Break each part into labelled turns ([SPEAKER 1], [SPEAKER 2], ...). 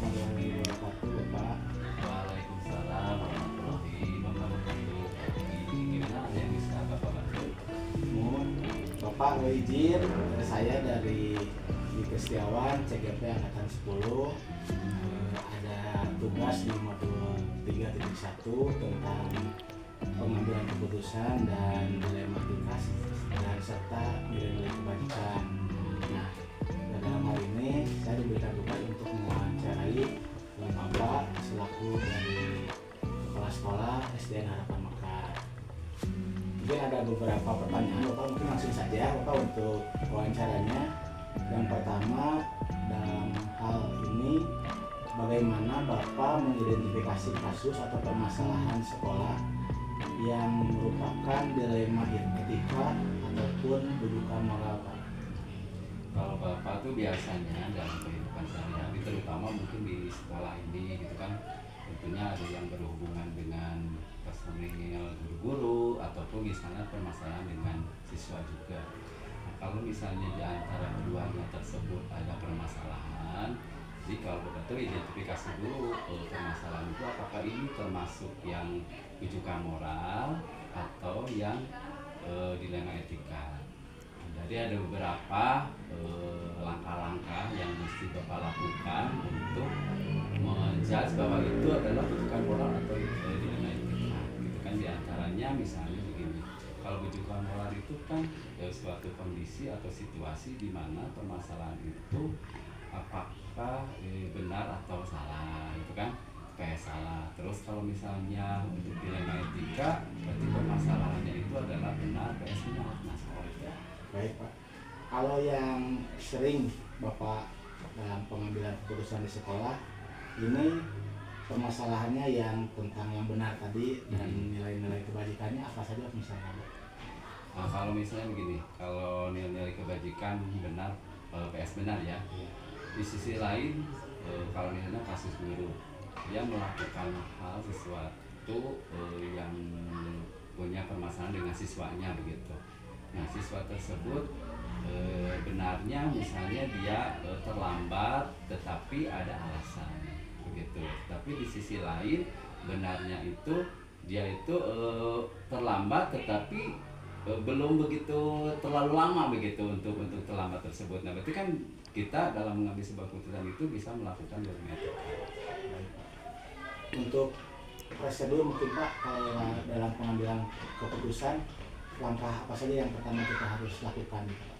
[SPEAKER 1] warahmatullahi wabarakatuh, Bapak.
[SPEAKER 2] Waalaikumsalam warahmatullahi wabarakatuh. Jadi gimana yang bisa Bapak bantu?
[SPEAKER 1] Mohon Bapak izin saya dari Diki Setiawan, CGP Angkatan 10. Ada tugas di modul 3.1 tentang pengambilan keputusan dan dilematika dan serta nilai-nilai kebajikan. Nah, dalam hal ini saya diberikan tugas untuk mewawancarai Bapak selaku dari kepala sekolah SDN Harapan Mekar. Mungkin ada beberapa pertanyaan, Bapak mungkin langsung saja Bapak untuk wawancaranya. Yang pertama, dalam hal ini bagaimana Bapak mengidentifikasi kasus atau permasalahan sekolah yang merupakan dilema etika ataupun rujukan moral, Pak?
[SPEAKER 2] Kalau Bapak tuh biasanya dalam kehidupan sehari-hari, terutama mungkin di sekolah ini gitu kan, tentunya ada yang berhubungan dengan personil guru-guru ataupun misalnya permasalahan dengan siswa juga. Nah, kalau misalnya di antara keduanya tersebut ada permasalahan, jadi kalau betul identifikasi dulu permasalahan itu apakah ini termasuk yang rujukan moral atau yang dilema etika. Jadi ada beberapa langkah-langkah yang mesti Bapak lakukan untuk menjudge bahwa itu adalah rujukan moral atau dilema etika. Gitu kan, diantaranya misalnya begini. Kalau rujukan moral itu kan suatu kondisi atau situasi di mana permasalahan itu apakah benar atau salah, gitu kan? Kayak salah. Terus kalau misalnya untuk dilema etika, berarti permasalahannya itu adalah benar kayak salah. Nah,
[SPEAKER 1] Baik, Pak. Kalau yang sering Bapak dalam pengambilan keputusan di sekolah, ini permasalahannya yang tentang yang benar tadi dan nilai-nilai kebajikannya apa saja misalnya, Pak?
[SPEAKER 2] Nah, kalau misalnya begini, kalau nilai-nilai kebajikan benar, PS benar ya. Di sisi lain, kalau misalnya kasus guru, dia melakukan hal sesuatu yang punya permasalahan dengan siswanya begitu. Nah, siswa tersebut benarnya misalnya dia terlambat, tetapi ada alasan begitu. Tapi di sisi lain benarnya itu dia itu terlambat, tetapi belum begitu terlalu lama begitu untuk terlambat tersebut. Nah, berarti kan kita dalam mengambil sebuah keputusan itu bisa melakukan dilema etika.
[SPEAKER 1] Untuk prosedur mungkin, Pak, kalau dalam pengambilan keputusan langkah apa saja yang pertama kita harus lakukan, Pak?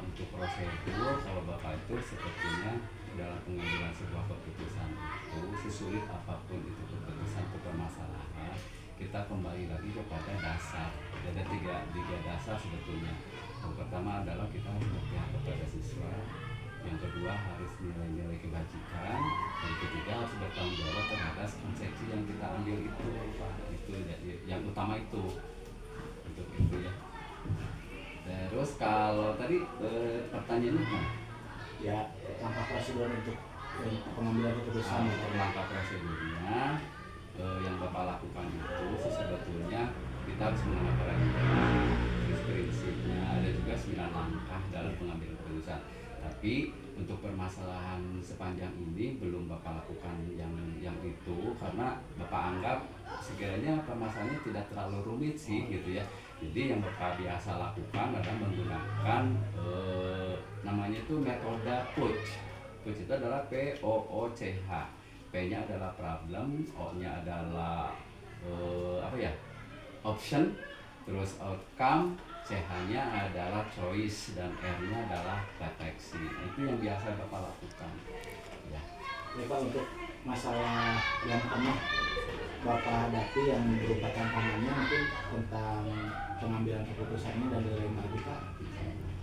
[SPEAKER 2] Untuk prosedur, kalau Bapak itu sepertinya dalam pengambilan sebuah keputusan itu sesulit apapun itu keputusan atau permasalahan, kita kembali lagi kepada dasar. Ada tiga dasar sebetulnya. Yang pertama adalah kita harus berpihak kepada siswa, yang kedua harus nilai-nilai kebajikan, dan ketiga harus bertanggung jawab terhadap konsepsi yang kita ambil itu, Pak. Itu yang utama itu. Untuk itu ya. Terus kalau tadi pertanyaannya apa?
[SPEAKER 1] Ya, langkah prosedur untuk pengambilan keputusan.
[SPEAKER 2] Langkah prosedurnya yang Bapak lakukan itu sebetulnya kita harus mengenal prinsipnya, ada juga 9 langkah dalam pengambilan keputusan. Tapi untuk permasalahan sepanjang ini belum Bapak lakukan yang itu karena Bapak anggap sekiranya permasalahannya tidak terlalu rumit sih gitu ya. Jadi yang Bapak biasa lakukan adalah menggunakan namanya itu metode POOCH. POOCH itu adalah POOCH. P-nya adalah problem, O-nya adalah option, terus outcome, CH-nya adalah choice, dan R-nya adalah refleksi. Itu yang biasa Bapak lakukan. Ya.
[SPEAKER 1] Pak, untuk masalah yang pernah Bapak hadapi yang berupa tantangannya mungkin tentang pengambilan keputusannya dan dilema etika,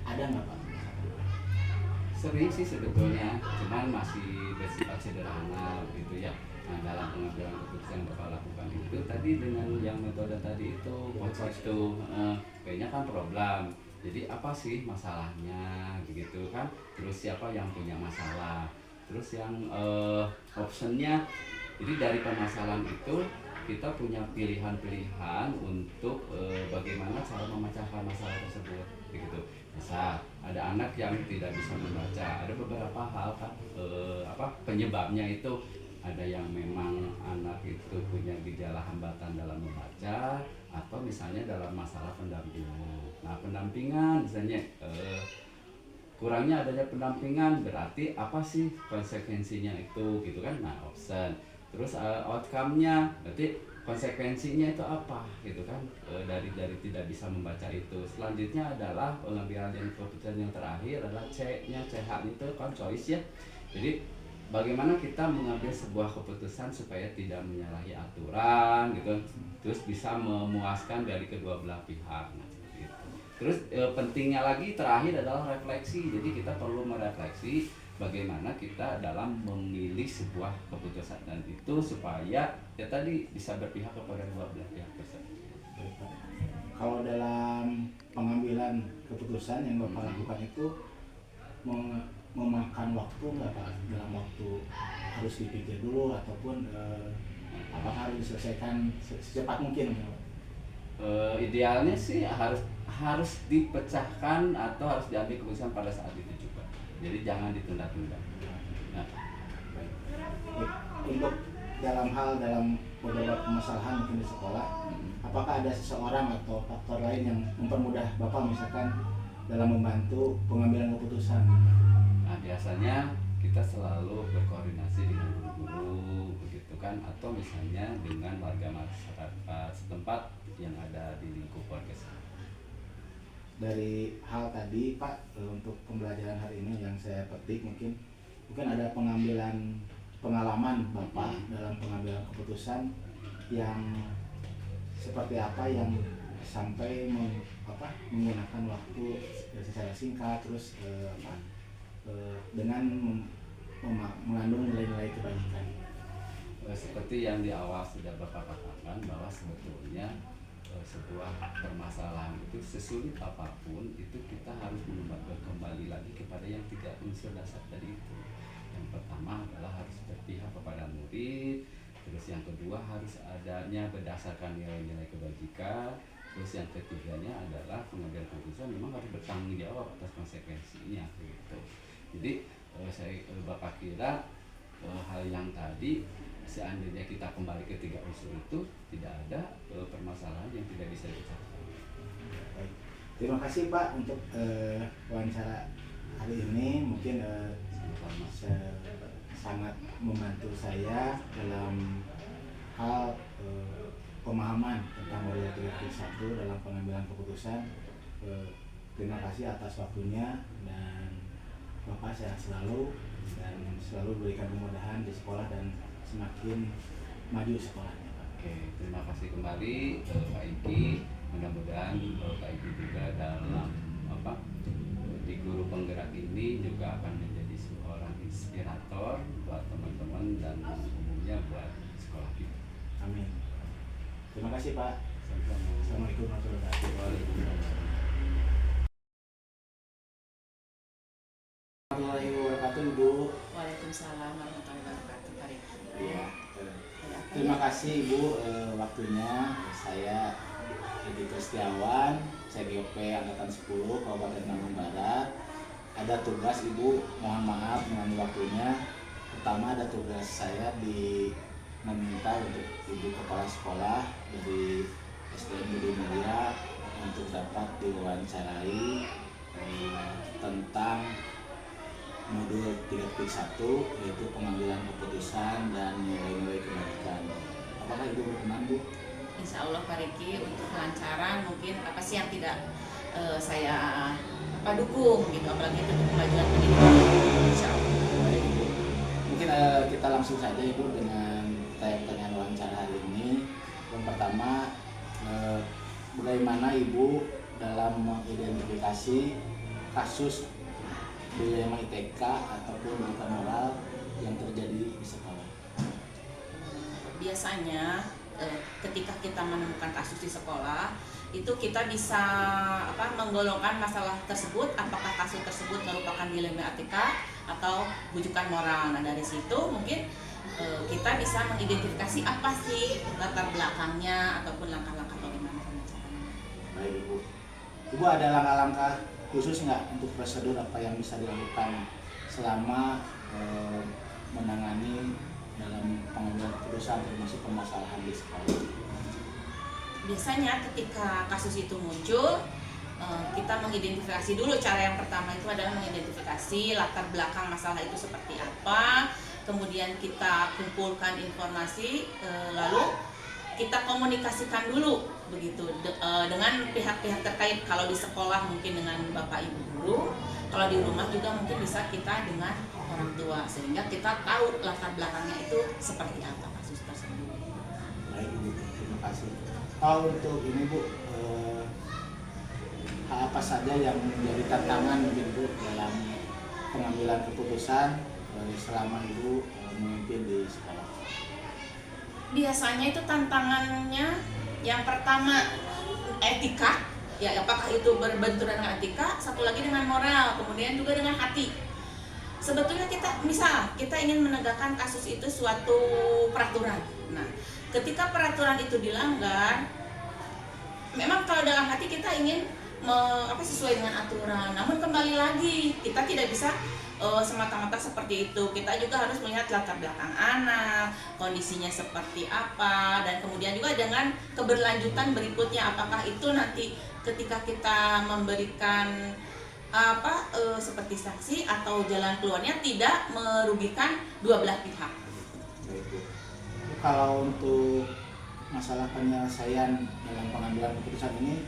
[SPEAKER 1] ada nggak, Pak?
[SPEAKER 2] Sering sih sebetulnya, cuman masih bersifat sederhana gitu ya. Nah, dalam pengambilan keputusan yang Bapak lakukan itu tadi dengan yang metode tadi itu itu kayaknya kan problem. Jadi apa sih masalahnya begitu kan? Terus siapa yang punya masalah? Terus yang optionnya. Jadi dari permasalahan itu kita punya pilihan-pilihan untuk bagaimana cara memecahkan masalah tersebut begitu. Misal ada anak yang tidak bisa membaca. Ada beberapa hal kan penyebabnya itu, ada yang memang anak itu punya gejala hambatan dalam membaca, atau misalnya dalam masalah pendampingan. Nah, pendampingan misalnya kurangnya adanya pendampingan, berarti apa sih konsekuensinya itu gitu kan. Nah, option terus outcome-nya, berarti konsekuensinya itu apa gitu kan, dari tidak bisa membaca itu. Selanjutnya adalah pengambilan yang keputusan yang terakhir adalah C-nya, CH itu kan choice ya. Jadi bagaimana kita mengambil sebuah keputusan supaya tidak menyalahi aturan gitu, terus bisa memuaskan dari kedua belah pihak. Nah, gitu. Terus pentingnya lagi terakhir adalah refleksi. Jadi kita perlu merefleksi bagaimana kita dalam memilih sebuah keputusan, dan itu supaya ya tadi bisa berpihak kepada dua belah pihak tersebut.
[SPEAKER 1] Kalau dalam pengambilan keputusan yang Bapak lakukan itu memakan waktu nggak Pak? Dalam waktu harus dipikir dulu, ataupun apakah harus diselesaikan secepat mungkin?
[SPEAKER 2] Idealnya sih harus dipecahkan atau harus diambil keputusan pada saat itu juga. Jadi jangan ditunda-tunda. Nah,
[SPEAKER 1] untuk dalam beberapa permasalahan mungkin di sekolah, apakah ada seseorang atau faktor lain yang mempermudah Bapak misalkan dalam membantu pengambilan keputusan?
[SPEAKER 2] Nah, biasanya kita selalu berkoordinasi dengan guru-guru begitu kan, atau misalnya dengan warga masyarakat setempat yang ada di lingkup warga.
[SPEAKER 1] Dari hal tadi Pak, untuk pembelajaran hari ini yang saya petik, mungkin ada pengambilan pengalaman Bapak dalam pengambilan keputusan yang seperti apa, yang sampai menggunakan waktu secara singkat, terus dengan mengandung nilai-nilai kebaikan.
[SPEAKER 2] Seperti yang di awal sudah Bapak katakan, bahwa sebetulnya sebuah permasalahan itu sesulit apapun itu kita harus kembali lagi kepada yang 3 unsur dasar tadi itu. Yang pertama adalah harus berpihak kepada murid, terus yang kedua harus adanya berdasarkan nilai-nilai kebajikan, terus yang ketiganya adalah pengambilan keputusan memang harus bertanggung jawab atas konsekuensinya gitu. Jadi Bapak kira hal yang tadi, seandainya kita kembali ke 3 unsur itu, tidak ada permasalahan yang tidak bisa dipecahkan.
[SPEAKER 1] Terima kasih Pak untuk wawancara hari ini. Mungkin sangat membantu saya dalam hal pemahaman tentang model 3.1 dalam pengambilan keputusan. Terima kasih atas waktunya, dan Bapak sehat selalu dan selalu berikan kemudahan di sekolah dan semakin maju sekolahnya Pak.
[SPEAKER 2] Oke, terima kasih kembali Pak Iki. Mudah-mudahan Pak Iki juga dalam di guru penggerak ini juga akan menjadi seorang inspirator buat teman-teman dan umumnya buat sekolah kita.
[SPEAKER 1] Amin. Terima kasih Pak.
[SPEAKER 2] Sama-sama.
[SPEAKER 1] Assalamualaikum warahmatullahi wabarakatuh.
[SPEAKER 2] Waalaikumsalam.
[SPEAKER 1] Warahmatullahi wabarakatuh Ibu.
[SPEAKER 3] Waalaikumsalam warahmatullahi wabarakatuh. Pak Riki.
[SPEAKER 1] Iya.
[SPEAKER 3] Ada apa
[SPEAKER 1] Terima
[SPEAKER 3] ya?
[SPEAKER 1] kasih Ibu waktunya. Saya Edi Kristiawan, CGP Angkatan 10 Kabupaten Bandung Barat. Ada tugas Ibu, mohon maaf mengambil waktunya. Pertama, ada tugas saya meminta untuk Ibu Kepala Sekolah dari SDN Budi Mulia untuk dapat diwawancarai tentang modul 3.1, yaitu pengambilan keputusan dan nilai-nilai kebajikan. Apakah Ibu berkenan Bu?
[SPEAKER 3] Insya Allah Pak Riki, untuk kelancaran mungkin apa sih yang tidak saya dukung gitu, apalagi untuk kemajuan pendidikan. Insya Allah.
[SPEAKER 1] Baik Ibu, mungkin kita langsung saja Ibu dengan pertanyaan wawancara hari ini. Yang pertama, bagaimana Ibu dalam mengidentifikasi kasus dilema ITK ataupun buta moral yang terjadi di sekolah?
[SPEAKER 3] Biasanya ketika kita menemukan kasus di sekolah, itu kita bisa menggolongkan masalah tersebut, apakah kasus tersebut merupakan dilema etika atau bujukan moral. Nah, dari situ mungkin kita bisa mengidentifikasi apa sih latar belakangnya ataupun langkah-langkah bagaimana caranya.
[SPEAKER 1] Baik Ibu. Ibu ada langkah-langkah khusus nggak untuk prosedur apa yang bisa dilakukan selama menangani dalam pengambilan keputusan termasuk permasalahan di sekolah?
[SPEAKER 3] Biasanya ketika kasus itu muncul, kita mengidentifikasi dulu. Cara yang pertama itu adalah mengidentifikasi latar belakang masalah itu seperti apa, kemudian kita kumpulkan informasi, lalu kita komunikasikan dulu begitu dengan pihak-pihak terkait. Kalau di sekolah mungkin dengan bapak ibu guru, kalau di rumah juga mungkin bisa kita dengan orang tua, sehingga kita tahu latar belakangnya itu seperti apa kasus tersebut.
[SPEAKER 1] Baik Ibu, terima kasih. Kalau untuk ini Bu, apa saja yang menjadi tantangan mungkin Bu dalam pengambilan keputusan selama Ibu memimpin di sekolah?
[SPEAKER 3] Biasanya itu tantangannya yang pertama etika, ya apakah itu berbenturan dengan etika, satu lagi dengan moral, kemudian juga dengan hati. Sebetulnya kita ingin menegakkan kasus itu suatu peraturan. Nah, ketika peraturan itu dilanggar, memang kalau dalam hati kita ingin sesuai dengan aturan, namun kembali lagi kita tidak bisa semata-mata seperti itu. Kita juga harus melihat latar belakang anak, kondisinya seperti apa, dan kemudian juga dengan keberlanjutan berikutnya, apakah itu nanti ketika kita memberikan seperti sanksi atau jalan keluarnya tidak merugikan dua belah pihak.
[SPEAKER 1] Baik Bu. Kalau untuk masalah penyelesaian dalam pengambilan keputusan ini,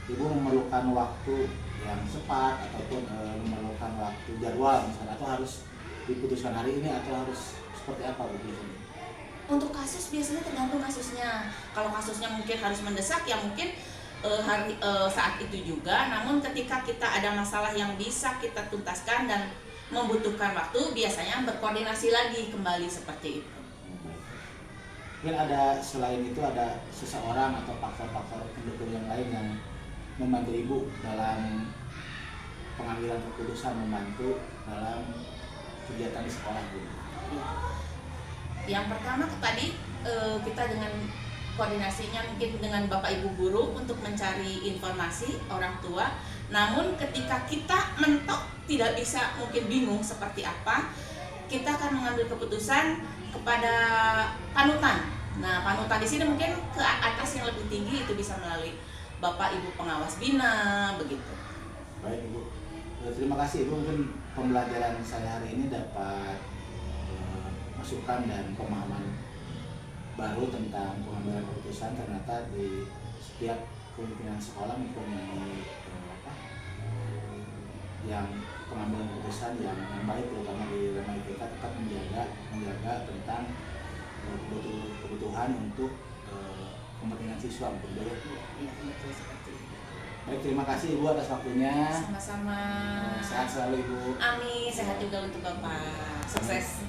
[SPEAKER 1] Ibu memerlukan waktu yang cepat ataupun memerlukan waktu jadwal misalnya, atau harus diputuskan hari ini atau harus seperti apa Bu biasanya?
[SPEAKER 3] Untuk kasus biasanya tergantung kasusnya. Kalau kasusnya mungkin harus mendesak, ya mungkin saat itu juga. Namun ketika kita ada masalah yang bisa kita tuntaskan dan membutuhkan waktu, biasanya berkoordinasi lagi kembali seperti itu.
[SPEAKER 1] Mungkin ada selain itu ada seseorang atau faktor-faktor pendukung yang lain yang membantu Ibu dalam pengambilan keputusan, membantu dalam kegiatan di sekolah Bu?
[SPEAKER 3] Yang pertama tadi kita dengan koordinasinya mungkin dengan bapak ibu guru untuk mencari informasi orang tua. Namun ketika kita mentok tidak bisa, mungkin bingung seperti apa, kita akan mengambil keputusan kepada panutan. Nah, panutan di sini mungkin ke atas yang lebih tinggi, itu bisa melalui bapak ibu pengawas bina begitu.
[SPEAKER 1] Baik Ibu, terima kasih Ibu. Mungkin pembelajaran saya hari ini dapat masukan dan pemahaman baru tentang pengambilan keputusan. Ternyata di setiap kepemimpinan sekolah maupun yang pengambilan keputusan yang baik, terutama di Rema IPK, tetap menjaga tentang kebutuhan untuk kepentingan siswa untuk dulu.
[SPEAKER 3] Iya, betul seperti itu.
[SPEAKER 1] Baik, terima kasih Ibu atas waktunya.
[SPEAKER 3] Sama-sama.
[SPEAKER 1] Sehat selalu Ibu.
[SPEAKER 3] Amin, sehat juga untuk Bapak. Sukses.